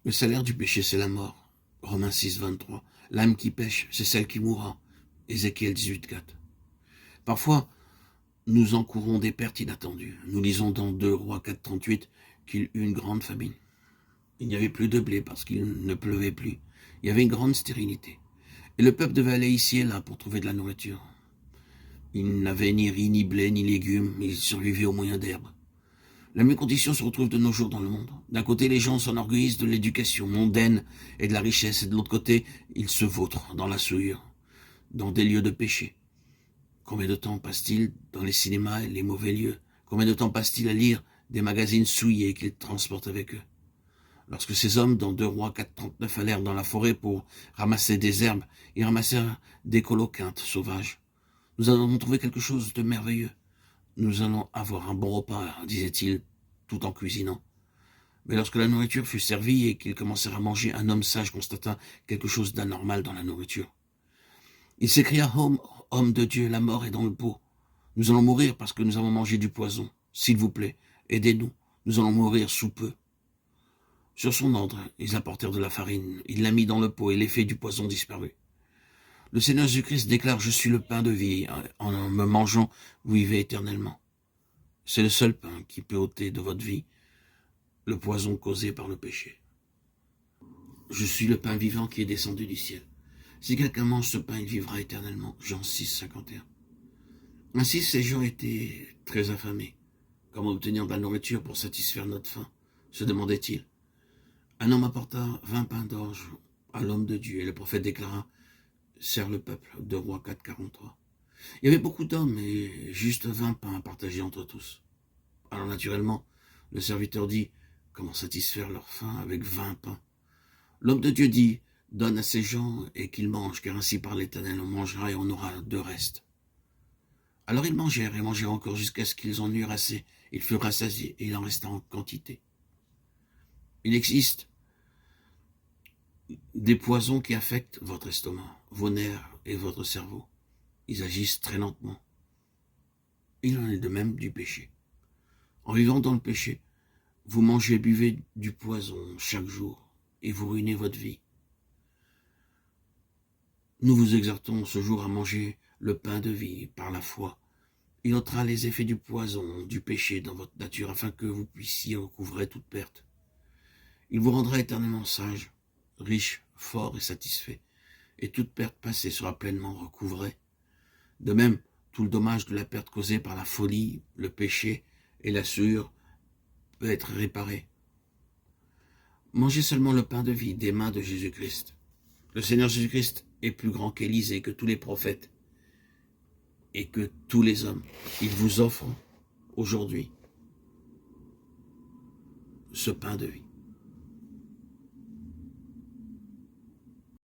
Le salaire du péché, c'est la mort. Romains 6, 23. L'âme qui pêche, c'est celle qui mourra. Ézéchiel 18, 4. Parfois, nous encourons des pertes inattendues. Nous lisons dans 2 Rois 4, 38 qu'il eut une grande famine. Il n'y avait plus de blé parce qu'il ne pleuvait plus. Il y avait une grande stérilité. Et le peuple devait aller ici et là pour trouver de la nourriture. Il n'avait ni riz, ni blé, ni légumes. Il survivait au moyen d'herbes. La même condition se retrouve de nos jours dans le monde. D'un côté, les gens s'enorgueillissent de l'éducation mondaine et de la richesse, et de l'autre côté, ils se vautrent dans la souillure, dans des lieux de péché. Combien de temps passe-t-il dans les cinémas et les mauvais lieux? Combien de temps passe-t-il à lire des magazines souillés qu'ils transportent avec eux? Lorsque ces hommes, dans 2 Rois 4, 39, allèrent dans la forêt pour ramasser des herbes, ils ramassèrent des coloquintes sauvages. Nous avons trouvé quelque chose de merveilleux. Nous allons avoir un bon repas, disait-il, tout en cuisinant. Mais lorsque la nourriture fut servie et qu'ils commencèrent à manger, un homme sage constata quelque chose d'anormal dans la nourriture. Il s'écria, homme de Dieu, la mort est dans le pot. Nous allons mourir parce que nous avons mangé du poison. S'il vous plaît, aidez-nous, nous allons mourir sous peu. Sur son ordre, ils apportèrent de la farine, il la mit dans le pot et l'effet du poison disparut. Le Seigneur Jésus-Christ déclare, je suis le pain de vie, en me mangeant, vous vivez éternellement. C'est le seul pain qui peut ôter de votre vie le poison causé par le péché. Je suis le pain vivant qui est descendu du ciel. Si quelqu'un mange ce pain, il vivra éternellement. Jean 6, 51. Ainsi, ces gens étaient très affamés. Comment obtenir de la nourriture pour satisfaire notre faim, se demandait-il. Un homme apporta 20 pains d'orge à l'homme de Dieu, et le prophète déclara, sers le peuple, 2 Rois 4, 43. Il y avait beaucoup d'hommes et juste 20 pains à partager entre tous. Alors naturellement, le serviteur dit, comment satisfaire leur faim avec 20 pains? L'homme de Dieu dit, donne à ces gens et qu'ils mangent, car ainsi par l'Éternel on mangera et on aura de reste. Alors ils mangèrent et mangèrent encore jusqu'à ce qu'ils en eurent assez. Ils furent rassasiés et il en resta en quantité. Il existe des poisons qui affectent votre estomac, vos nerfs et votre cerveau. Ils agissent très lentement. Il en est de même du péché. En vivant dans le péché, vous mangez et buvez du poison chaque jour et vous ruinez votre vie. Nous vous exhortons ce jour à manger le pain de vie par la foi. Il ôtera les effets du poison, du péché dans votre nature afin que vous puissiez recouvrer toute perte. Il vous rendra éternellement sage, riche, fort et satisfait, et toute perte passée sera pleinement recouvrée. De même, tout le dommage de la perte causée par la folie, le péché et la souillure peut être réparé. Mangez seulement le pain de vie des mains de Jésus-Christ. Le Seigneur Jésus-Christ est plus grand qu'Élisée, que tous les prophètes et que tous les hommes. Il vous offre aujourd'hui ce pain de vie.